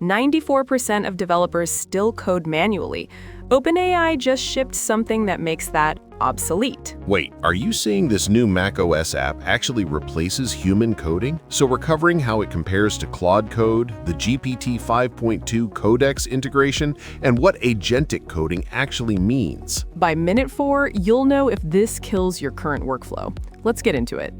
94% of developers still code manually. OpenAI just shipped something that makes that obsolete. Wait, are you saying this new macOS app actually replaces human coding? So we're covering how it compares to Claude Code, the GPT 5.2 Codex integration, and what agentic coding actually means. By minute 4, you'll know if this kills your current workflow. Let's get into it.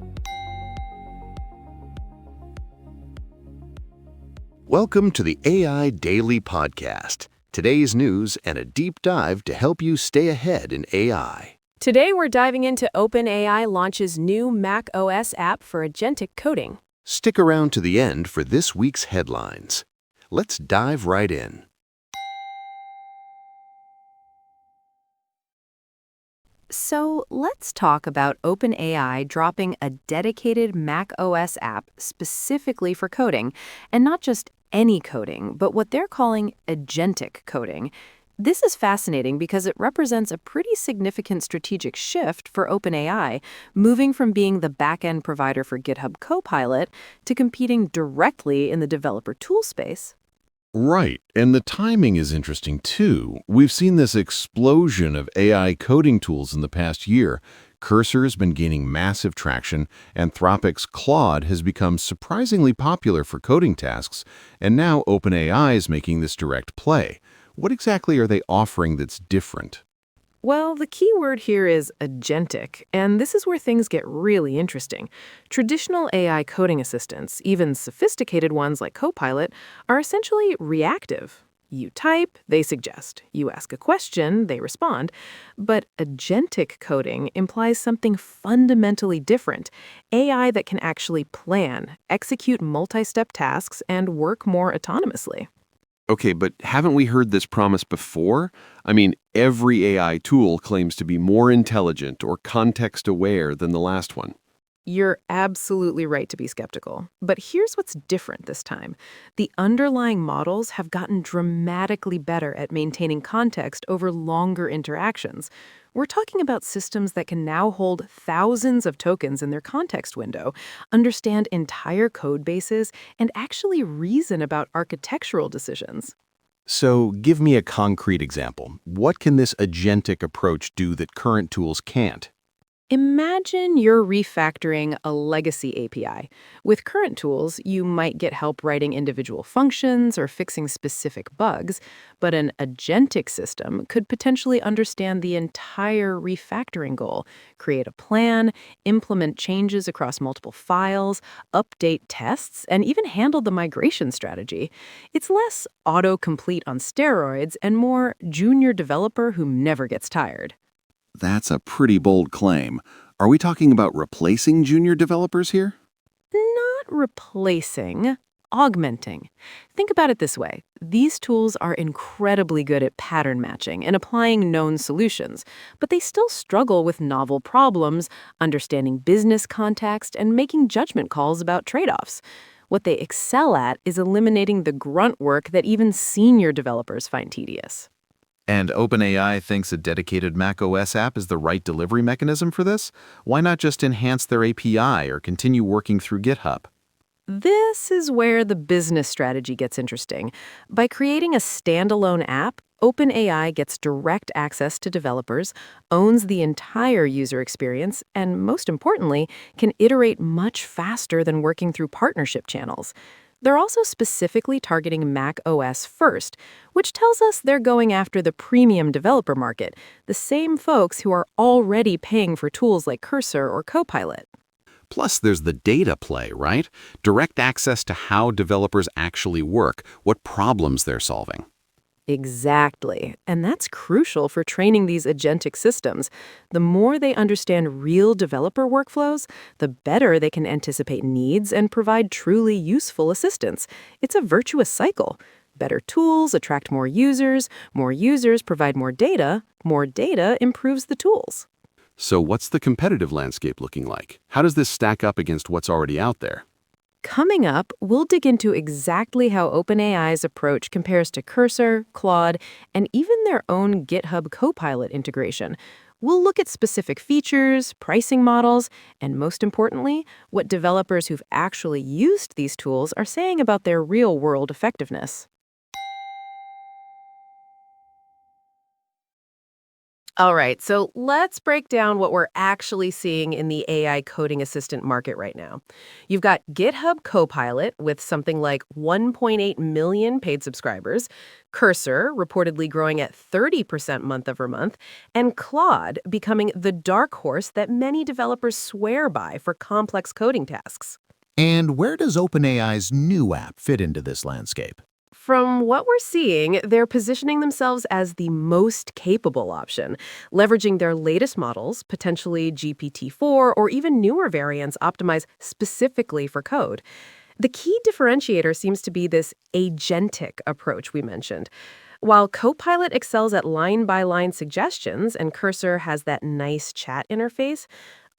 Welcome to the AI Daily Podcast. Today's news and a deep dive to help you stay ahead in AI. Today we're diving into OpenAI launches new macOS app for agentic coding. Stick around to the end for this week's headlines. Let's dive right in. So let's talk about OpenAI dropping a dedicated macOS app specifically for coding, and not just any coding, but what they're calling agentic coding. This is fascinating because it represents a pretty significant strategic shift for OpenAI, moving from being the back-end provider for GitHub Copilot to competing directly in the developer tool space. Right, and the timing is interesting too. We've seen this explosion of AI coding tools in the past year. Cursor has been gaining massive traction, Anthropic's Claude has become surprisingly popular for coding tasks, and now OpenAI is making this direct play. What exactly are they offering that's different? Well, the key word here is agentic, and this is where things get really interesting. Traditional AI coding assistants, even sophisticated ones like Copilot, are essentially reactive. You type, they suggest. You ask a question, they respond. But agentic coding implies something fundamentally different. AI that can actually plan, execute multi-step tasks, and work more autonomously. Okay, but haven't we heard this promise before? I mean, every AI tool claims to be more intelligent or context-aware than the last one. You're absolutely right to be skeptical. But here's what's different this time. The underlying models have gotten dramatically better at maintaining context over longer interactions. We're talking about systems that can now hold thousands of tokens in their context window, understand entire code bases, and actually reason about architectural decisions. So give me a concrete example. What can this agentic approach do that current tools can't? Imagine you're refactoring a legacy API. With current tools, you might get help writing individual functions or fixing specific bugs, but an agentic system could potentially understand the entire refactoring goal, create a plan, implement changes across multiple files, update tests, and even handle the migration strategy. It's less autocomplete on steroids and more junior developer who never gets tired. That's a pretty bold claim. Are we talking about replacing junior developers here? Not replacing, augmenting. Think about it this way. These tools are incredibly good at pattern matching and applying known solutions, but they still struggle with novel problems, understanding business context, and making judgment calls about trade-offs. What they excel at is eliminating the grunt work that even senior developers find tedious. And OpenAI thinks a dedicated macOS app is the right delivery mechanism for this? Why not just enhance their API or continue working through GitHub? This is where the business strategy gets interesting. By creating a standalone app, OpenAI gets direct access to developers, owns the entire user experience, and most importantly, can iterate much faster than working through partnership channels. They're also specifically targeting Mac OS first, which tells us they're going after the premium developer market, the same folks who are already paying for tools like Cursor or Copilot. Plus, there's the data play, right? Direct access to how developers actually work, what problems they're solving. Exactly. And that's crucial for training these agentic systems. The more they understand real developer workflows, the better they can anticipate needs and provide truly useful assistance. It's a virtuous cycle. Better tools attract more users provide more data improves the tools. So what's the competitive landscape looking like? How does this stack up against what's already out there? Coming up, we'll dig into exactly how OpenAI's approach compares to Cursor, Claude, and even their own GitHub Copilot integration. We'll look at specific features, pricing models, and most importantly, what developers who've actually used these tools are saying about their real-world effectiveness. All right, so let's break down what we're actually seeing in the AI coding assistant market right now. You've got GitHub Copilot with something like 1.8 million paid subscribers, Cursor reportedly growing at 30% month over month, and Claude becoming the dark horse that many developers swear by for complex coding tasks. And where does OpenAI's new app fit into this landscape? From what we're seeing, they're positioning themselves as the most capable option, leveraging their latest models, potentially GPT-4 or even newer variants optimized specifically for code. The key differentiator seems to be this agentic approach we mentioned. While Copilot excels at line-by-line suggestions and Cursor has that nice chat interface,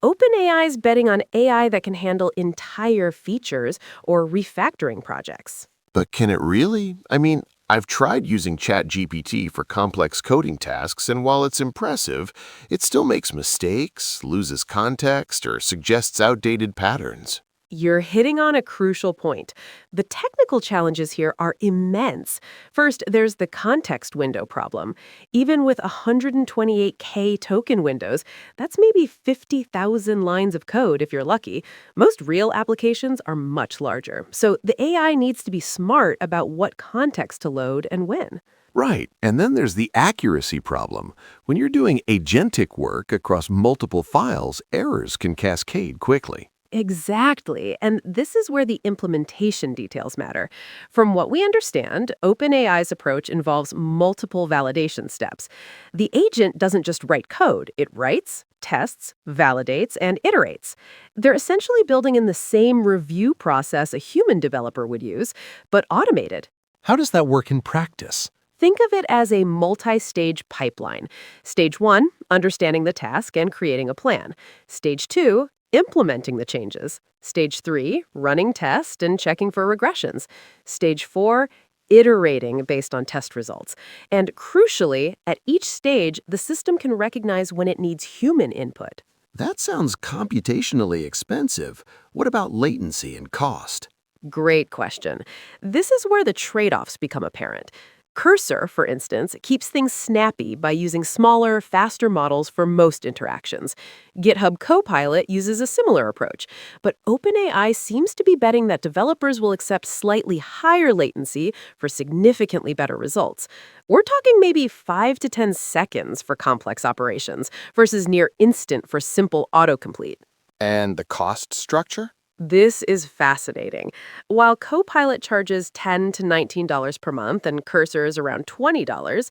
OpenAI's betting on AI that can handle entire features or refactoring projects. But can it really? I mean, I've tried using ChatGPT for complex coding tasks, and while it's impressive, it still makes mistakes, loses context, or suggests outdated patterns. You're hitting on a crucial point. The technical challenges here are immense. First, there's the context window problem. Even with 128K token windows, that's maybe 50,000 lines of code if you're lucky. Most real applications are much larger. So the AI needs to be smart about what context to load and when. Right, and then there's the accuracy problem. When you're doing agentic work across multiple files, errors can cascade quickly. Exactly. And this is where the implementation details matter. From what we understand, OpenAI's approach involves multiple validation steps. The agent doesn't just write code, it writes, tests, validates, and iterates. They're essentially building in the same review process a human developer would use, but automated. How does that work in practice? Think of it as a multi-stage pipeline. Stage 1, understanding the task and creating a plan. Stage 2, implementing the changes. Stage 3, running tests and checking for regressions. Stage 4, iterating based on test results. And crucially, at each stage, the system can recognize when it needs human input. That sounds computationally expensive. What about latency and cost? Great question. This is where the trade-offs become apparent. Cursor, for instance, keeps things snappy by using smaller, faster models for most interactions. GitHub Copilot uses a similar approach, but OpenAI seems to be betting that developers will accept slightly higher latency for significantly better results. We're talking maybe 5 to 10 seconds for complex operations versus near instant for simple autocomplete. And the cost structure? This is fascinating. While Copilot charges $10 to $19 per month and Cursor is around $20,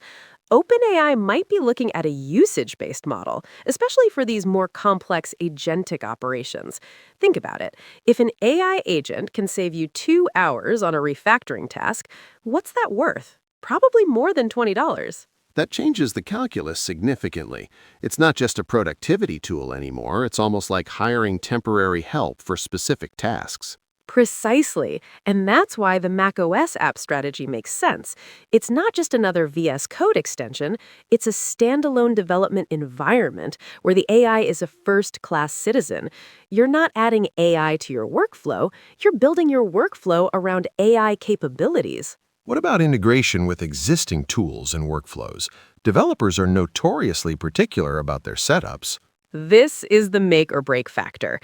OpenAI might be looking at a usage-based model, especially for these more complex agentic operations. Think about it. If an AI agent can save you 2 hours on a refactoring task, what's that worth? Probably more than $20. That changes the calculus significantly. It's not just a productivity tool anymore, it's almost like hiring temporary help for specific tasks. Precisely. And that's why the macOS app strategy makes sense. It's not just another VS Code extension, it's a standalone development environment where the AI is a first-class citizen. You're not adding AI to your workflow, you're building your workflow around AI capabilities. What about integration with existing tools and workflows? Developers are notoriously particular about their setups. This is the make or break factor.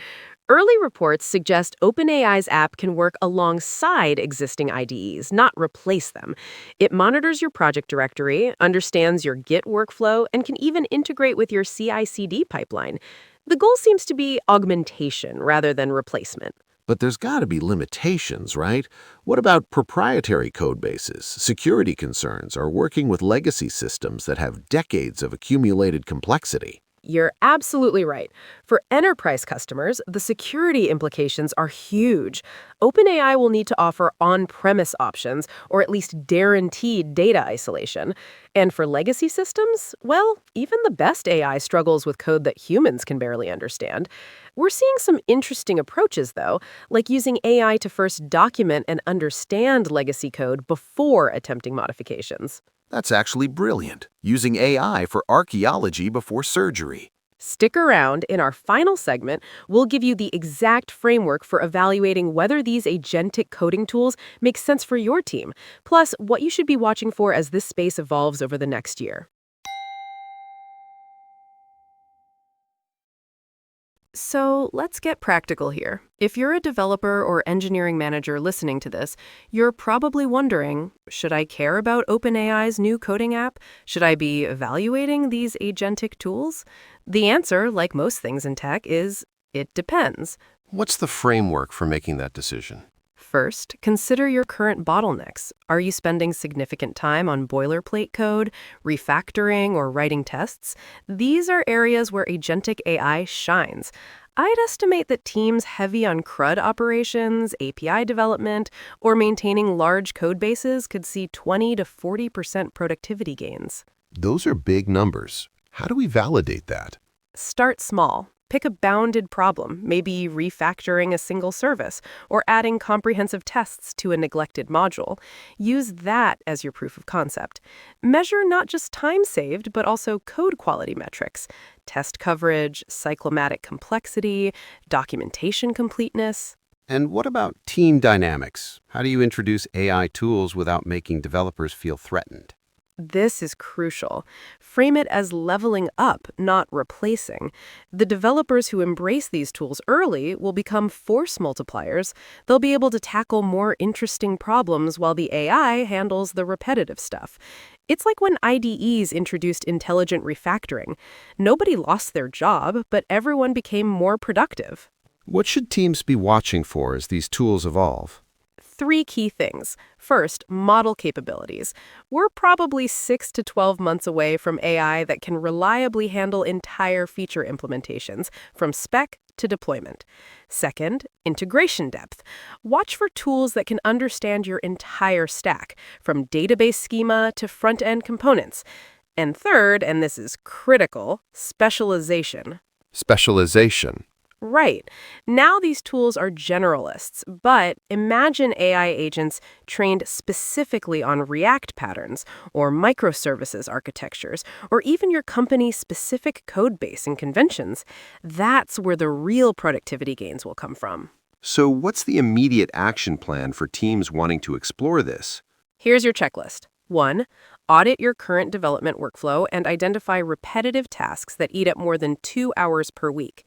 Early reports suggest OpenAI's app can work alongside existing IDEs, not replace them. It monitors your project directory, understands your Git workflow, and can even integrate with your CI/CD pipeline. The goal seems to be augmentation rather than replacement. But there's got to be limitations, right? What about proprietary code bases, security concerns, or working with legacy systems that have decades of accumulated complexity? You're absolutely right. For enterprise customers, the security implications are huge. OpenAI will need to offer on-premise options or at least guaranteed data isolation. And for legacy systems, well, even the best AI struggles with code that humans can barely understand. We're seeing some interesting approaches, though, like using AI to first document and understand legacy code before attempting modifications. That's actually brilliant, using AI for archaeology before surgery. Stick around. In our final segment, we'll give you the exact framework for evaluating whether these agentic coding tools make sense for your team, plus what you should be watching for as this space evolves over the next year. So let's get practical here. If you're a developer or engineering manager listening to this, you're probably wondering, should I care about OpenAI's new coding app? Should I be evaluating these agentic tools? The answer, like most things in tech, is it depends. What's the framework for making that decision? First, consider your current bottlenecks. Are you spending significant time on boilerplate code, refactoring, or writing tests? These are areas where agentic AI shines. I'd estimate that teams heavy on CRUD operations, API development, or maintaining large code bases could see 20 to 40% productivity gains. Those are big numbers. How do we validate that? Start small. Pick a bounded problem, maybe refactoring a single service or adding comprehensive tests to a neglected module. Use that as your proof of concept. Measure not just time saved, but also code quality metrics, test coverage, cyclomatic complexity, documentation completeness. And what about team dynamics? How do you introduce AI tools without making developers feel threatened? This is crucial. Frame it as leveling up, not replacing. The developers who embrace these tools early will become force multipliers. They'll be able to tackle more interesting problems while the AI handles the repetitive stuff. It's like when IDEs introduced intelligent refactoring. Nobody lost their job, but everyone became more productive. What should teams be watching for as these tools evolve? Three key things. First, model capabilities. We're probably 6 to 12 months away from AI that can reliably handle entire feature implementations, from spec to deployment. Second, integration depth. Watch for tools that can understand your entire stack, from database schema to front-end components. And third, and this is critical, specialization. Specialization. Right. Now these tools are generalists, but imagine AI agents trained specifically on React patterns or microservices architectures, or even your company's specific code base and conventions. That's where the real productivity gains will come from. So what's the immediate action plan for teams wanting to explore this? Here's your checklist. 1. Audit your current development workflow and identify repetitive tasks that eat up more than 2 hours per week.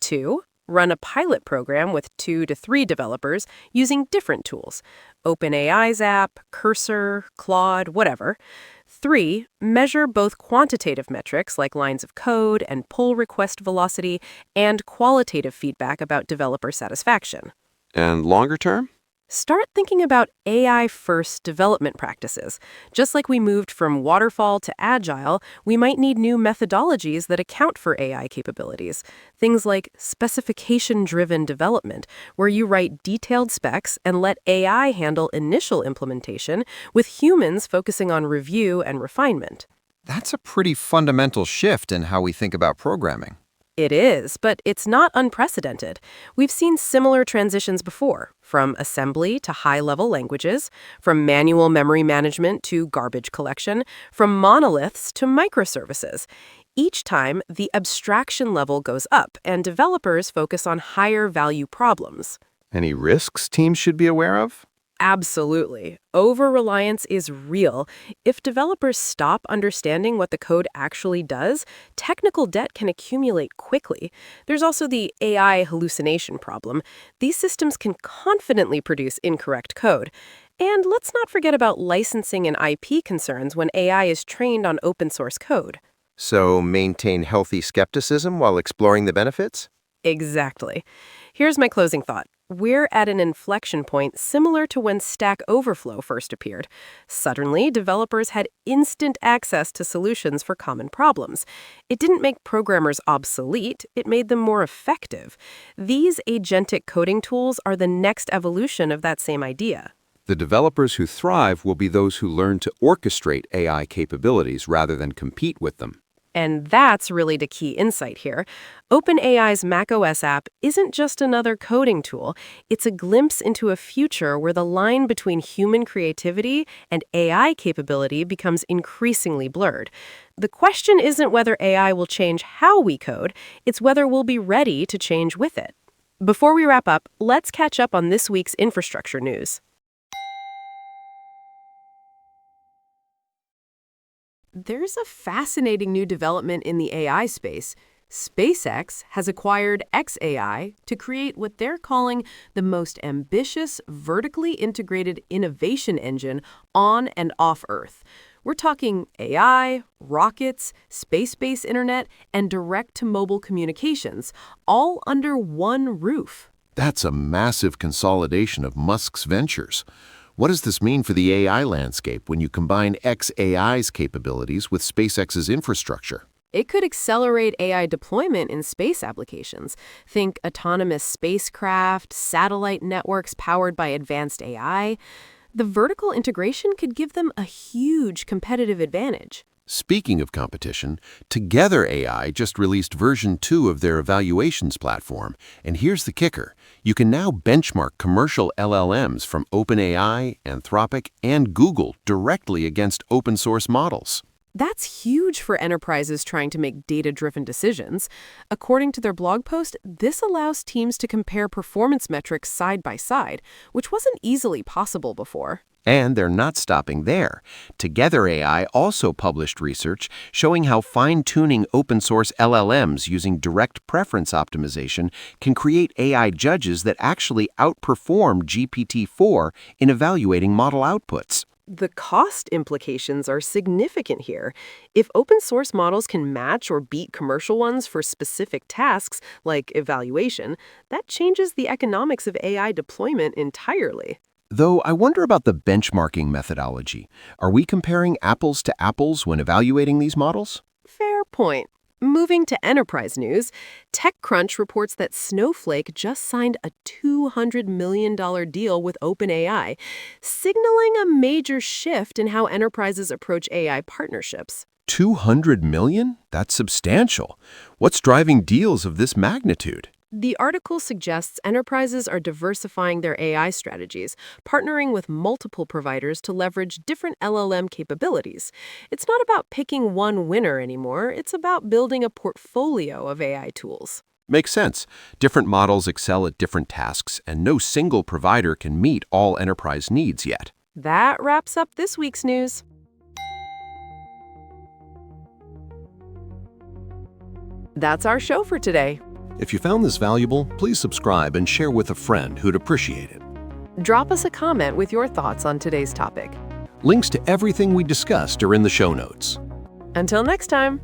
2. Run a pilot program with 2 to 3 developers using different tools. OpenAI's app, Cursor, Claude, whatever. 3. Measure both quantitative metrics like lines of code and pull request velocity and qualitative feedback about developer satisfaction. And longer term? Start thinking about AI-first development practices. Just like we moved from waterfall to agile, we might need new methodologies that account for AI capabilities. Things like specification-driven development, where you write detailed specs and let AI handle initial implementation, with humans focusing on review and refinement. That's a pretty fundamental shift in how we think about programming. It is, but it's not unprecedented. We've seen similar transitions before, from assembly to high-level languages, from manual memory management to garbage collection, from monoliths to microservices. Each time, the abstraction level goes up, and developers focus on higher-value problems. Any risks teams should be aware of? Absolutely. Over-reliance is real. If developers stop understanding what the code actually does, technical debt can accumulate quickly. There's also the AI hallucination problem. These systems can confidently produce incorrect code. And let's not forget about licensing and IP concerns when AI is trained on open-source code. So maintain healthy skepticism while exploring the benefits? Exactly. Here's my closing thought. We're at an inflection point similar to when Stack Overflow first appeared. Suddenly, developers had instant access to solutions for common problems. It didn't make programmers obsolete, it made them more effective. These agentic coding tools are the next evolution of that same idea. The developers who thrive will be those who learn to orchestrate AI capabilities rather than compete with them. And that's really the key insight here. OpenAI's macOS app isn't just another coding tool. It's a glimpse into a future where the line between human creativity and AI capability becomes increasingly blurred. The question isn't whether AI will change how we code, it's whether we'll be ready to change with it. Before we wrap up, let's catch up on this week's infrastructure news. There's a fascinating new development in the AI space. SpaceX has acquired xAI to create what they're calling the most ambitious, vertically integrated innovation engine on and off Earth. We're talking AI, rockets, space-based internet, and direct-to-mobile communications, all under one roof. That's a massive consolidation of Musk's ventures. What does this mean for the AI landscape when you combine xAI's capabilities with SpaceX's infrastructure? It could accelerate AI deployment in space applications. Think autonomous spacecraft, satellite networks powered by advanced AI. The vertical integration could give them a huge competitive advantage. Speaking of competition, Together AI just released version 2 of their evaluations platform, and here's the kicker. You can now benchmark commercial LLMs from OpenAI, Anthropic, and Google directly against open source models. That's huge for enterprises trying to make data-driven decisions. According to their blog post, this allows teams to compare performance metrics side by side, which wasn't easily possible before. And they're not stopping there. Together AI also published research showing how fine-tuning open-source LLMs using direct preference optimization can create AI judges that actually outperform GPT-4 in evaluating model outputs. The cost implications are significant here. If open source models can match or beat commercial ones for specific tasks, like evaluation, that changes the economics of AI deployment entirely. Though I wonder about the benchmarking methodology. Are we comparing apples to apples when evaluating these models? Fair point. Moving to enterprise news, TechCrunch reports that Snowflake just signed a $200 million deal with OpenAI, signaling a major shift in how enterprises approach AI partnerships. 200 million? That's substantial. What's driving deals of this magnitude? The article suggests enterprises are diversifying their AI strategies, partnering with multiple providers to leverage different LLM capabilities. It's not about picking one winner anymore, it's about building a portfolio of AI tools. Makes sense. Different models excel at different tasks, and no single provider can meet all enterprise needs yet. That wraps up this week's news. That's our show for today. If you found this valuable, please subscribe and share with a friend who'd appreciate it. Drop us a comment with your thoughts on today's topic. Links to everything we discussed are in the show notes. Until next time.